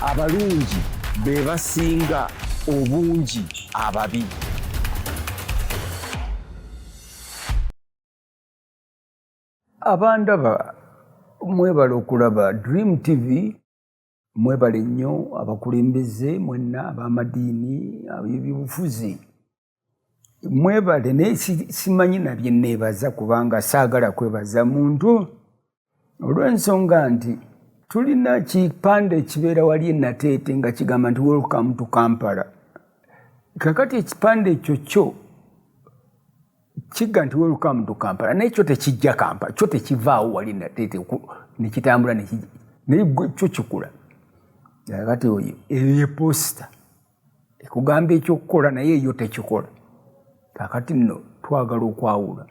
abalungi be basinga obungi ababi. Abandaba mwebale okulaba Dream TV, mwebale nnyo abakulembeze mwenna ab'amadiini ab'ebyobufuzi. Mwebale naye simanyi na bye neebaza kubanga saagala kwebaza muntu olw'ensonga nti tulina kipande ekibeera wali Nateete nga kigamba nti welcome to Kampala. Kakati ekipande ekyo kyo kiga nti welcome to Kampala naye kyo tekijja Kampala, kyo tekivaawo wali Nateete ne kitambula naye kyo kikula. Kakati oyo eyo posita ekugamba ekyokukola naye eyo tekikola. Kakati nno twagala okwawula.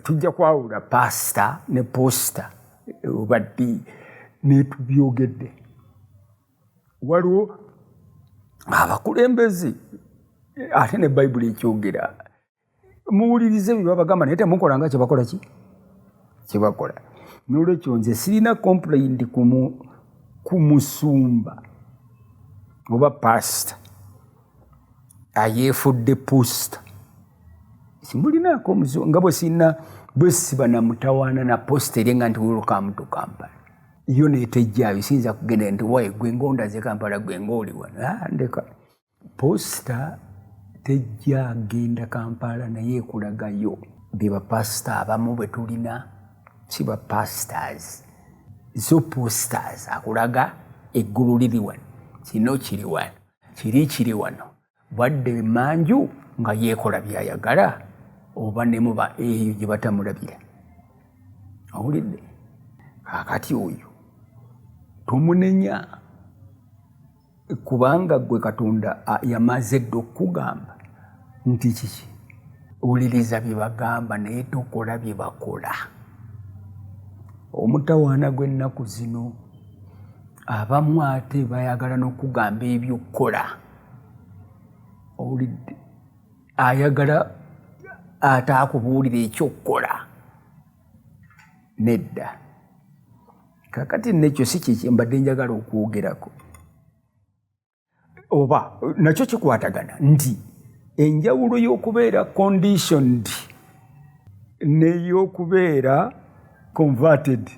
Tujja kwawula pasita ne posita obadde netubyogedde. Waliwo abakulembeze ate ne Bayibuli ekyogera muwulirize bye babagamba naye temukola nga kyebakola kyebakola. N'olwekyo nze sirina complaint ku musumba oba pasita ayeefudde posita. Simulinaako nga bwe sirina bwe siba na mutawaana na posita erenga nti welcome to Kampala. Yo neetejjaayo siyinza kugenda nti wayi gwe ngondaze Kampala gwe ng'oli wano. Ndeka posita tejja agenda Kampala naye ekulagayo be bapasita abamu bwe tulina si bapasitors so posters akulaga eggulu liri wano, kino kiri wano, kiri wano, bwadde manju nga yeekola byayagala oba ne muba eyo gye batamulabira. Awulidde? Kakati oyo tomunenya kubanga gwe Katonda yamaze dda okugamba nti kiki owuliriza bye bagamba naye tokola bye bakola. Omutawaana gw'ennaku zino abamu ate bayagala n'okugamba ebyokukola. Owulidde? Ayagala ataakubuulira ekyokukola. Nedda. Kakati nekyo si kiki mbadde njagala okwogerako. Oba nakyo kikwatagana nti enjawulo y'okubeera conditioned n'ey'okubeera converted,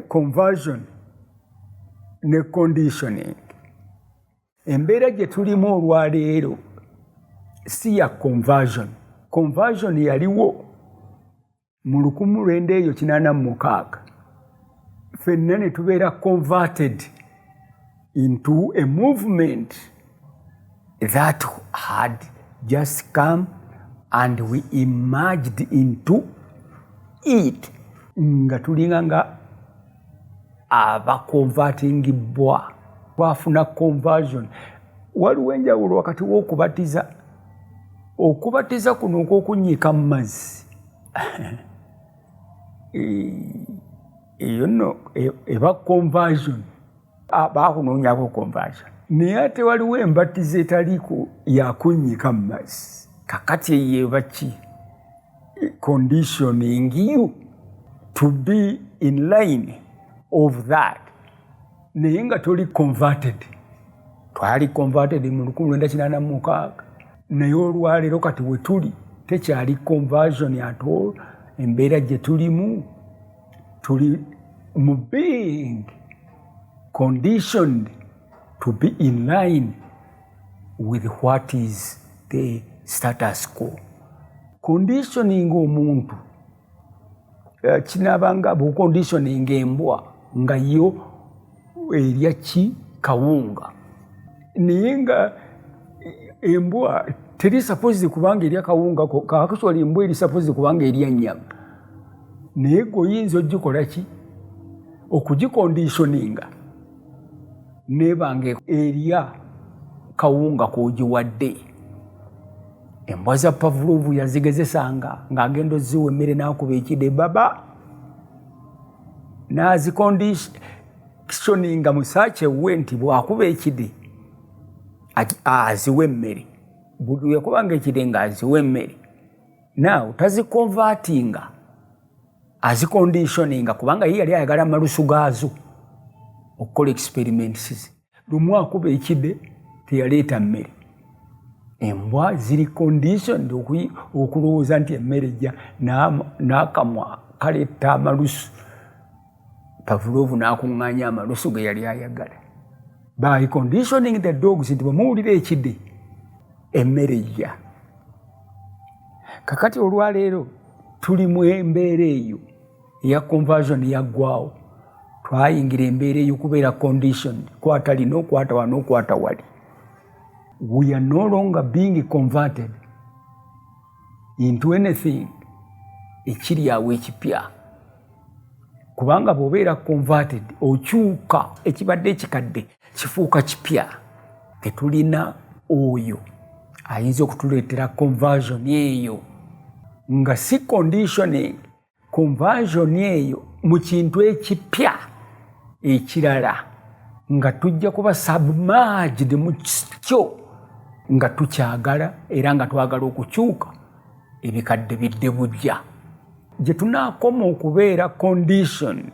conversion ne conditioning. Embeera gye tulimu olwaleero si ya conversion. Conversion yaliwo mu 1986. Ffenna ne tubeera converted into a movement that had just come and we emerged into it. Nga tulinga nga abakonvatingibwa twafuna conversion. Waliwo enjawulo wakati w'okubatiza. Okubatiza kuno okw'okunnyika mu mazzi eyo nno eba conversion. Baakunoonyako conversion. Naye ate waliwo embatizo etaliiko yakunnyika mu mazzi. Kakati eyo eba ki? Conditioning you to be in line of that. Naye nga toli converted. Twali converted mu 1986. Naye olwaleero kati we tuli tekyali conversion at all. Embeera gye tulimu tuli mu being conditioned to be in line with what is the status quo. Conditioning omuntu kinabanga buconditioning embwa nga yo erya ki kawunga. Naye nga embwa teri suppose kubanga erya kawunga kakaswali embwa eri suppose kubanga erya nnyama. Naye oyinza ogikola ki? Okugiconditioninga nebanga erya kawunga k'ogiwadde. Embwa za Pavlov yazigezesanga ng'agenda oziwa emmere n'akuba ekide baba n'aziconditioninga musaake we nti bw'akuba ekide aziwa emmere. Buli yakubanga ekide ng'aziwa emmere. Now tazikonvatinga aziconditioninga kubanga ye yali ayagala amalusu gaazo okukola experiments. Lumu akuba ekide teyaleeta mmere. Embwa ziri conditioned okulowooza nti emmere ejja n'akamwa kaleeta amalusu. Pavlov n'akuŋŋaanya amalusu ge yali ayagala. By conditioning the dogs nti bwemuwulira ekide emmere ejja. Kakati olwaleero tuli mu embeera eyo eya conversion yaggwawo. Twayingira embeera ey'okubeera conditioned, kwata lino kwata wano kwata wali. We are no longer being converted into anything ekiri awo ekipya. Kubanga bw'obeera converted okyuka ekibadde ekikadde kifuuka kipya. Tetulina oyo ayinza okutuleetera conversion eyo nga si conditioning. Conversion eyo mu kintu ekipya ekirala nga tujja kuba submerged mu kyo nga tukyagala era nga twagala okukyuka ebikadde bidde bujja. Gye tunaakoma okubeera conditioned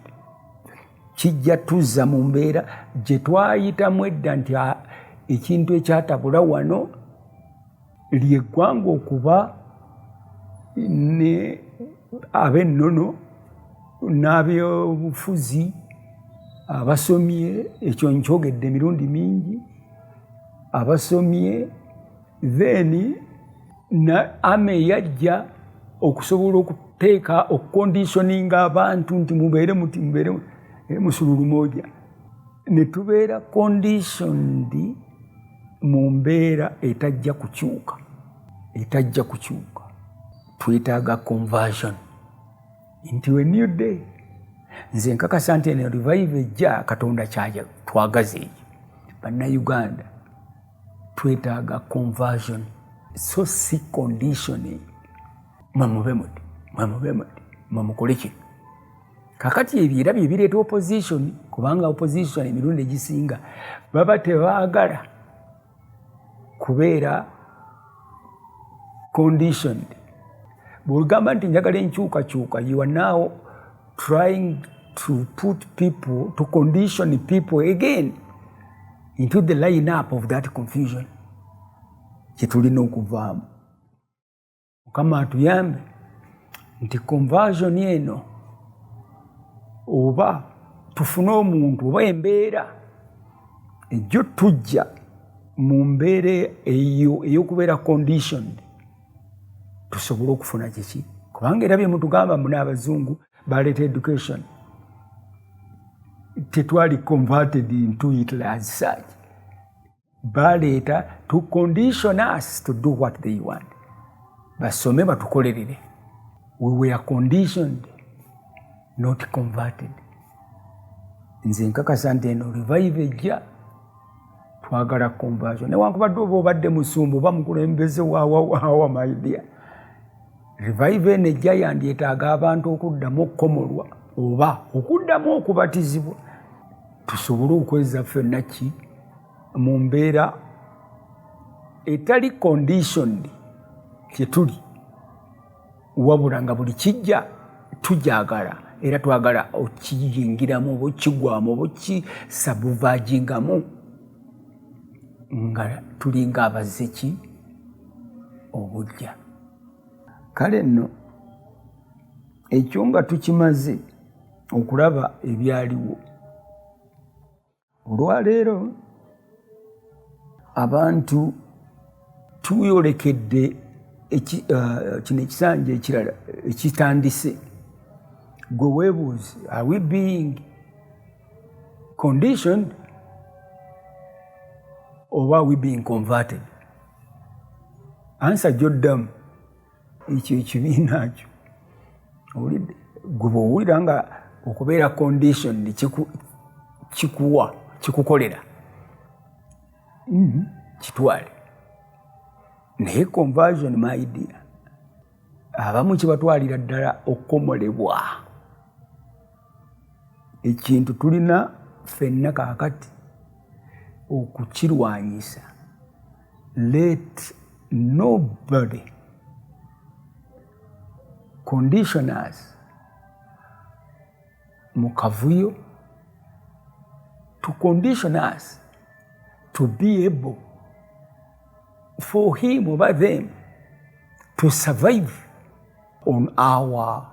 kijja tuzza mu mbeera gye twayitamu edda nti ekintu ekyatabula wano ly'eggwanga okuba ne ab'ennono n'ab'obufuzi abasomye, ekyo nkyogedde emirundi mingi, abasomye, then na ame yajja okusobola okuteeka okuconditioninga abantu nti mubeere musululu moja. Ne tubeera conditioned mu mbeera etajja kukyuka. Twetaaga conversion into a new day. Nze nkakasa nti eno revive ejja Katonda kyaja twagaze eyo. Bannayuganda twetaaga conversion, so si conditioning. Mwamube muti mwamukole kino. Kakati ebyera bye bireeta opposition, kubanga opposition emirundi egisinga baba tebaagala kubeera conditioned. Bw'ogamba nti njagala enkyukakyuka, you are now trying to put people, to condition people again into the line-up of that confusion. Kyetulina okuvaamu. Mukama atuyambe nti conversion eno oba tufune omuntu oba embeera ejjo tujja mu mbeera eyo ey'okubeera conditioned tusobole okufuna kiki. Kubanga era bye mutugamba muna abazungu baleeta education tetwali converted into it as such. Baleeta to condition us to do what they want. Basome batukolerere. We were conditioned, not converted. Nze nkakasa nti eno revive ejja twagala conversion. Newankubadde oba obadde musumbu oba mukulembeze waawa my dear. Revive eno ejja yandyetaaga abantu okuddamu okukomolwa oba okuddamu okubatizibwa tusobole okweza ffenna ki mu mbeera etali conditioned kyetuli, wabula nga buli kijja tujagala era twagala okiyingiramu oba okigwamu oba okisabuvaagingamu nga tulinga abazze ki obujja. Kale nno ekyo nga tukimaze okulaba ebyaliwo, olwaleero abantu tuyolekedde kino ekisanja ekirala ekitandise. Gwe weebuuze, are we being conditioned or are we being converted? Answer gy'oddamu ekyo ekibiina kyo. Owulidde? Gwe bw'owulira nga okubeera conditioned kikukolera kitwale. Naye conversion my dear, abamu kibatwalira ddala okukomolebwa. Ekintu tulina ffenna kaakati okukirwanyisa. Let nobody condition us mu kavuyo, to condition us to be able for him or them to survive on our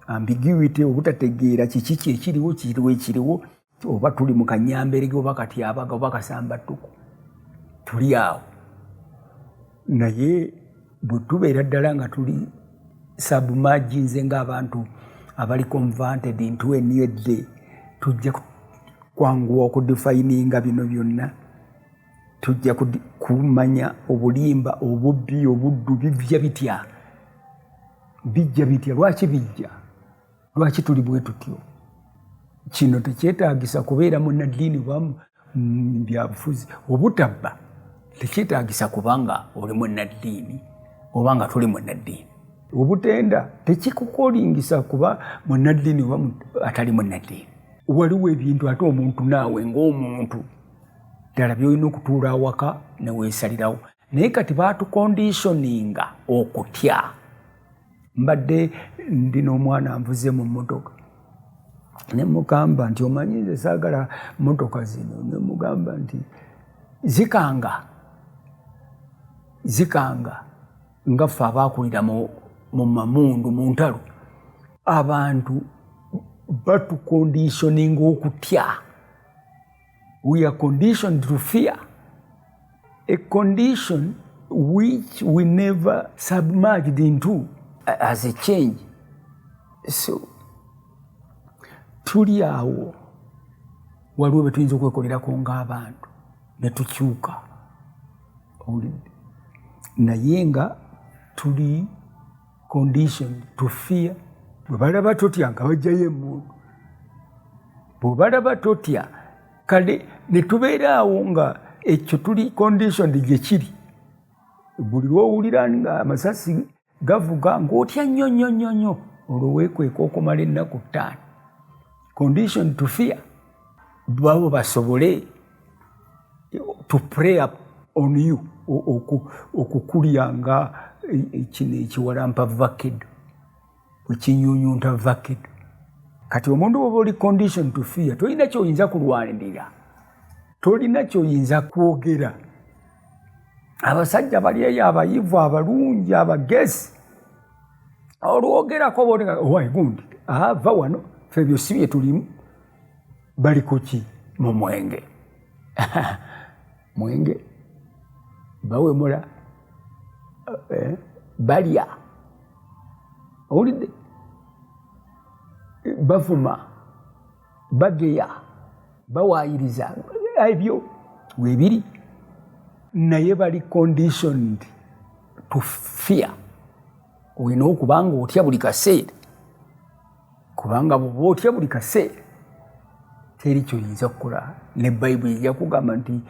ambiguity, obutategeera kiki ekiriwo oba tuli mu kanyamberege oba katyabaga oba kasambattuku, tuli awo. Naye bwe tubeera ddala nga tuli submerged ng'abantu abali converted into a new day, tujja kwanguwa okudefininga bino byonna, tujja kumanya obulimba, obubbi, obuddu bijja bitya. Lwaki bijja? Lwaki tuli bwe tutyo? Kino tekyetaagisa kubeera munnaddiini wamu byabufuzi. Obutabba tekyetaagisa kubanga oli munnaddiini oba nga tuli munnaddiini. Obutenda tekikukolingisa kuba munnaddiini wamu atali munnaddiini. Waliwo ebintu ate omuntu naawe ng'omuntu ddala by'olina okutuula awaka ne weesalirawo. Naye kati baatukonditioninga okutya. Mbadde ndina omwana anvuze mu mmotoka ne mugamba nti omanyi nze saagala mmotoka zino, ne mugamba nti zikanga nga ffe abaakulira mu mamundu mu ntalo, abantu batukonditioninga okutya. We are conditioned to fear, a condition which we never submerged into as a change. So tuli awo, waliwo bwe tuyinza okwekolerako ng'abantu ne tukyuka, naye nga tuli conditioned to fear. Bwe balaba totya nga bajjayo emmundu, bwe balaba totya kale ne tubeera awo nga ekyo tuli conditioned gye kiri. Buli lw'owulira nga amasasi gavuga ng'otya nnyo, olwo weekweka okumala ennaku 5. Condition to fear. Babo basobole to prey on you, okukulyanga kino ekiwalampa vakedo, ekinyunyunta vakedo. Kati omuntu bw'oba oli condition to fear, tolina ky'oyinza kulwanirira, tolina ky'oyinza kwogera. Abasajja bali eyo abayivu abalungi abagezi, olwogerako booneka owaye gundi ava wano ffe byo si bye tulimu. Bali ku ki? Mu mwenge. Mwenge bawemula, balya, owulidde, bavuma, bageya, bawaayiriza, ebyo weebiri. Naye bali conditioned to fear. Olina okuba nga otya buli kaseera, kubanga bw'oba otya buli kaseera teri ky'oyinza kukola. Ne Bayibuli ejja kugamba nti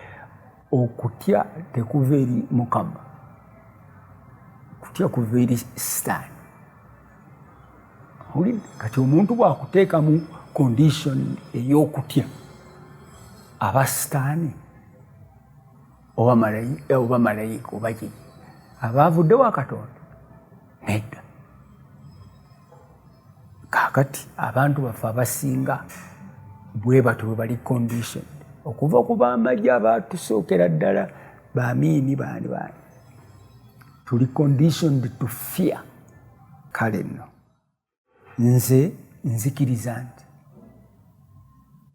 okutya tekuva eri Mukama, kutya kuva eri Sitaani. Kati omuntu bw'akuteeka mu condition ey'okutya, aba Sitaani oba malayika oba ki? Abaavudde wa Katonda? Nedda. Kaakati abantu baffe abasinga bwe batyo bwe bali conditioned, okuva ku b'amagye abaatusookera ddala baamiini baani tuli conditioned to fear. Kale nno nze nzikiriza nti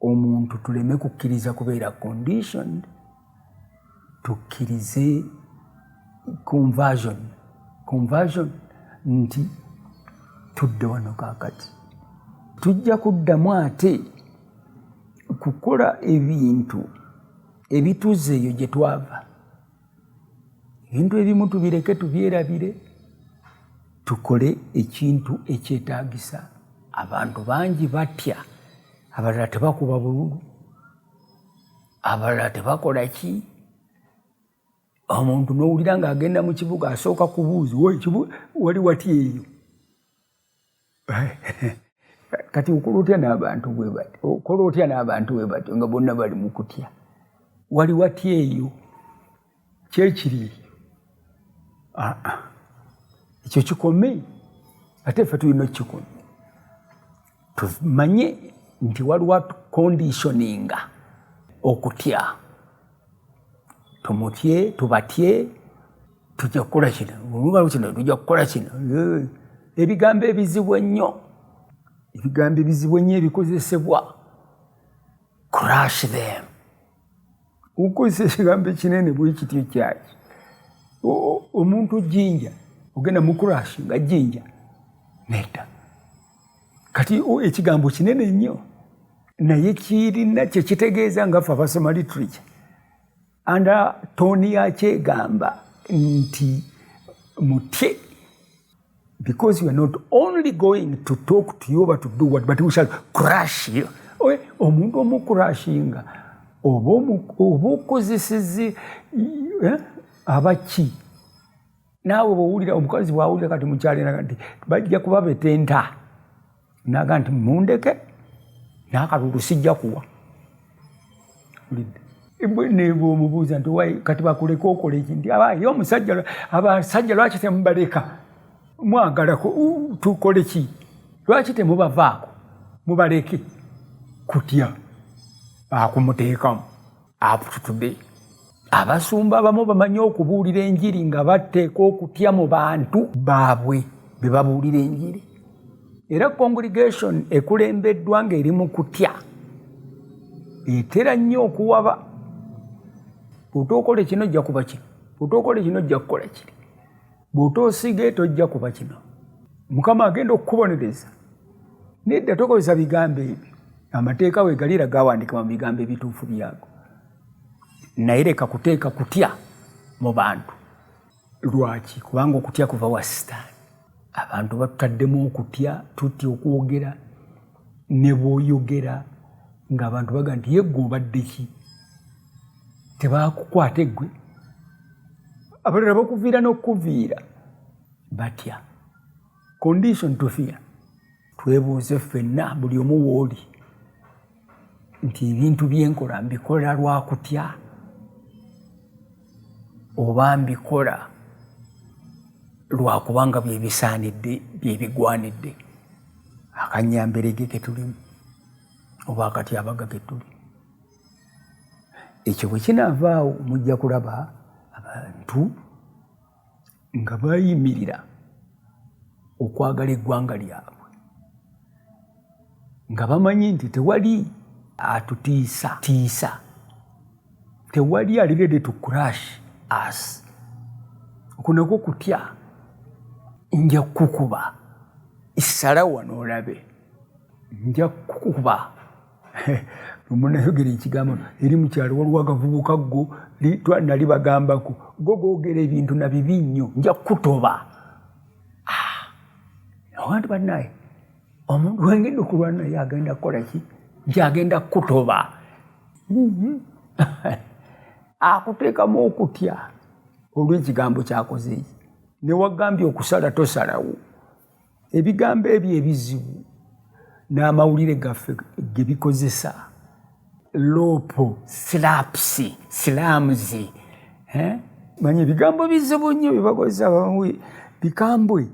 omuntu tuleme kukkiriza kubeera conditioned, tukkirize conversion nti tudde wano kaakati tujja kuddamu ate kukola ebintu ebituze eyo gye twava. Ebintu ebimu tubireke tubyerabire, tukole ekintu ekyetaagisa. Abantu bangi batya, abalala tebakuba bululu, abalala tebakola ki. Omuntu n'owulira ng'agenda mu kibuga asooka kubuuza wali watya eyo. Kati okola otya n'abantu bwe batyo? Okola otya n'abantu bwe batyo nga bonna bali mu kutya? Wali watya eyo? Kyekiri eyo? Ekyo kikome. Ate ffe tulina okukikome. Tumanye nti waliwo conditioninga okutya. Tumutye, tubatye, tujja kukola kino, olugalo kino tujja kukola kino. Ebigambo ebizibu ennyo, ebigambo ebizibu ennyo ebikozesebwa. Crush them. Ukozesa ekigambo ekinene bwe kityo kyaki. Omuntu jinja ogenda mu crush nga jinja neta. Kati ekigambo kinene nnyo naye kirina kye kitegeeza nga ffe abasoma literature. Anda Tony yakyegamba nti mutye, because we are not only going to talk to you but to do what, but we shall crush you. Omuntu omukurashinga oba okozeseze abaki. Naawe bw'owulira omukazi bw'awulira kati mukyalina nti bajja kuba betenta, naga nti mundeke n'akalulu sijja kuwa. Nebo omubuuza nti wayi kati bakuleka okola eki, nti abayo omusajja abasajja lwaki temubaleka mwagala tukole ki, lwaki temubavaako mubaleke. Kutya akumuteekamu apututude. Abasumba abamu bamanyi okubuulira enjiri nga bateeka okutya mu bantu baabwe be babuulira enjiri. Era congregation ekulembeddwa ng'eri mu kutya etera nnyo okuwaba. Bw'otookola kino ojja kuba kino, bw'otookola kino ojja kukola kiri, bw'otoosige tojja kuba kino. Mukama agenda okukubonereza. Nedda tokozesa bigambo ebyo. Amateeka weegalira gawandiika mu bigambo ebituufu byago. Naye leka kuteeka kutya mu bantu. Lwaki? Kubanga okutya kuva wa Sitaani. Abantu batutaddemu okutya, tutya okwogera, ne bw'oyogera ng'abantu baga nti ye ggwe obadde ki? Tebaakukwata eggwe. Abalala bakuviira n'okukuviira batya. Condition to fear. Twebuuze ffenna buli omu w'oli nti ebintu byenkola mbikola lwa kutya oba mbikola lwa kubanga bye bisaanidde bye bigwanidde. Akanyamberege ke tulimu oba akatyabaga ke tuli. Ekyo bwe kinaavaawo mujja kulaba abantu nga bayimirira okwagala eggwanga lyabwe, nga bamanyi nti tewali atutiisa, tewali ali ready to crush us. Okunako kutya nja kukuba, isala wano olabe, nja kukuba. Omunayogera ekigambo eri mu kyalo waliwo akavubuka ggo nali bagambako go googera ebintu na bibi nnyo, nja kutoba. Abantu bannaye omuntu wengenda okulwana naye agenda kukola ki? Gyagenda kutoba. Akuteekamu okutya olw'ekigambo kyakoze eki. Ne wagambye okusala tosalawo. Ebigambo ebyo ebizibu n'amawulire gaffe ge bikozesa. Lopo, slapsi, slamuzi. Manyi ebigambo bizibu nnyo bye bakozesa bikambwe.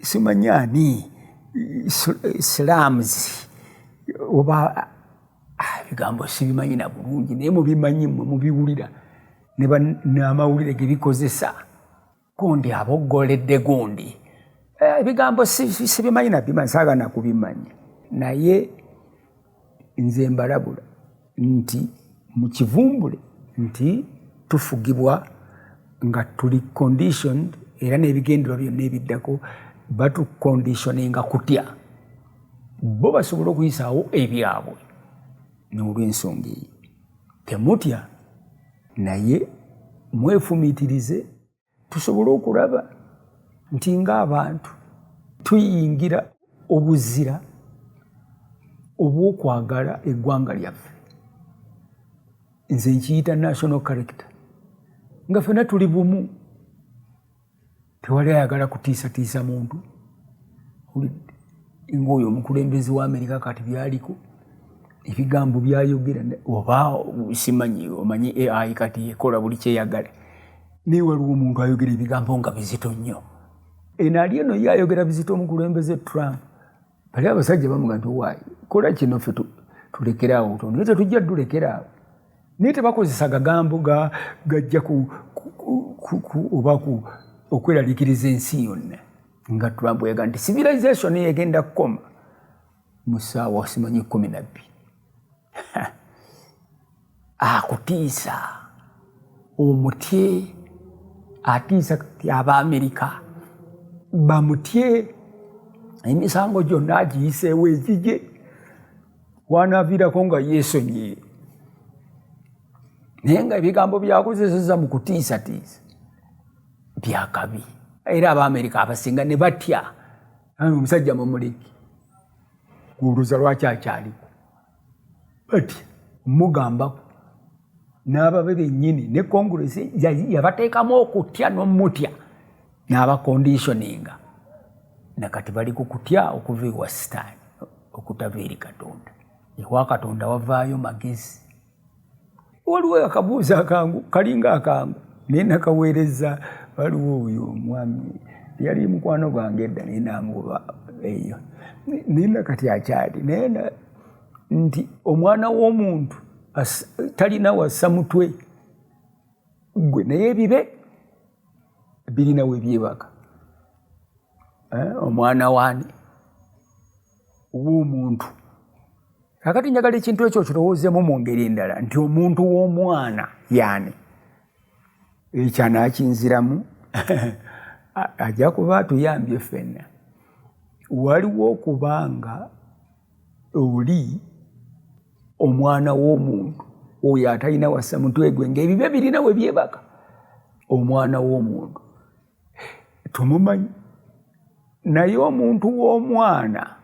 Simanyi ani slamuzi oba ebigambo sibimanyi na bulungi naye mubimanyi mubiwulira n'amawulire ge bikozesa. Gundi aboggoledde gundi. Ebigambo sibimanyi nabimanyi, saagana kubimanya. Naye nze mbalabula nti mu kivumbule nti tufugibwa nga tuli conditioned, era n'ebigendererwa byonna ebiddako batuconditioninga kutya. Bo basobola okuyisaawo ebyabwe. N'olw'ensonga eyo temutya, naye mwefumiitirize tusobole okulaba nti ng'abantu tuyingira obuzira obw'okwagala eggwanga lyaffe. Nze nkiyita national character. Nga ffenna tuli bumu. Tewali ayagala kutiisatiisa muntu. Ng'oyo omukulembeze wa Amerika kati byaliko ebigambo byayogera oba simanyi omanyi AI kati ekola buli kyeyagala. Naye waliwo omuntu ayogera ebigambo nga bizito nnyo. Eno ali eno ye ayogera bizito omukulembeze Trump. ali abasajja bamuga nti waayi kola kino ffe tulekeraawo tono naye tetujja tulekeraawo naye tebakozesa gagambo gajja oba okweraliikiriza ensi yonna nga Trump yaga nti civilization yegenda kukoma mu ssaawa simanyi 12 akutiisa omutye atiisa kati Abaamerika bamutye emisango gyonna agiyiseewo ekije wanaaviirako nga yeesonyiire naye nga ebigambo byakozeseza mu kutiisatiisa byakabi era Abaamerika abasinga ne batya omusajja mumuleki kubuuza lwaki akyaliko batya mugambako n'ababe bennyini ne Congress yabateekamu okutya n'omutya n'abakonditioninga nakati bali ku kutya okuva ewa sitaani okutava eri Katonda ewa Katonda wavaayo magezi waliwo akabuuza akangu kalinga akangu naye nakaweereza waliwo oyo omwami yali mukwano gwange edda naye namuba eyo naye nakati akyali naye nti omwana w'omuntu talina wassa mutwe gwe naye ebibe birina we byebaka omwana waani w'omuntu kakati njagala ekintu ekyo kirowoozeemu mu ngeri endala nti omuntu w'omwana yaani ekyo anaakinziramu ajja kuba atuyambye ffenna waliwo okubanga oli omwana w'omuntu oyo atalina wassa mutwe gwe ng'ebibe birina we byebaka omwana w'omuntu tumumanyi naye omuntu w'omwana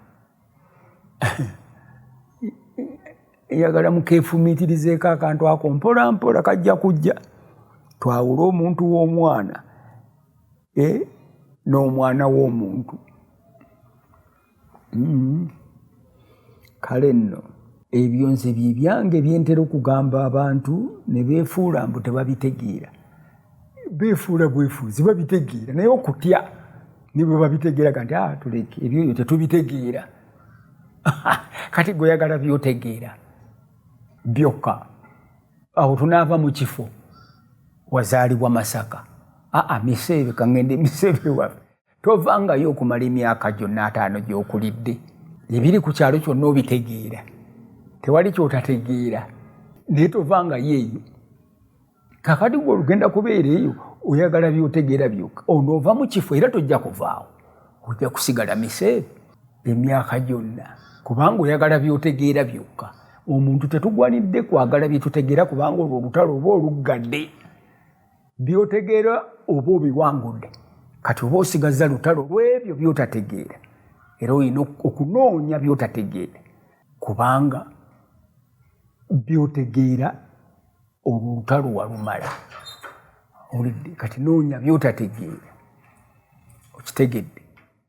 eyagala mukeefumiitirizeeko akantu ako mpola mpola kajja kujja twawule omuntu w'omwana n'omwana w'omuntu kale nno ebyo nze bye byange byentera okugamba abantu ne beefuula mbu tebabitegeera beefuula bwefuuzi babitegeera naye okutya ne bwe babitegeera nti tuleke ebyo tetubitegeera kati gwe oyagala byotegeera byokka awo tunaava mu kifo wazaalibwa Masaka Misebe kangende Misebe waffe tovangayo okumala emyaka gyonna 5 gy'okulidde ebiri ku kyalo kyonna obitegeera tewali kyotategeera naye tovangayo eyo kakati gwe olugenda kubeera eyo oyagala byotegeera byokka onoova mu kifo era tojja kuvaawo ojja kusigala Misebe emyaka gyonna kubanga oyagala byotegeera byokka omuntu tetugwanidde kwagala byetutegeera kubanga olwo olutalo oba oluggadde byotegeera oba obiwangudde kati oba osigaza lutalo lw'ebyo byotategeera era olina okunoonya byotategeera kubanga byotegeera olwo olutalo walumala olidde kati noonya byotategeera okitegedde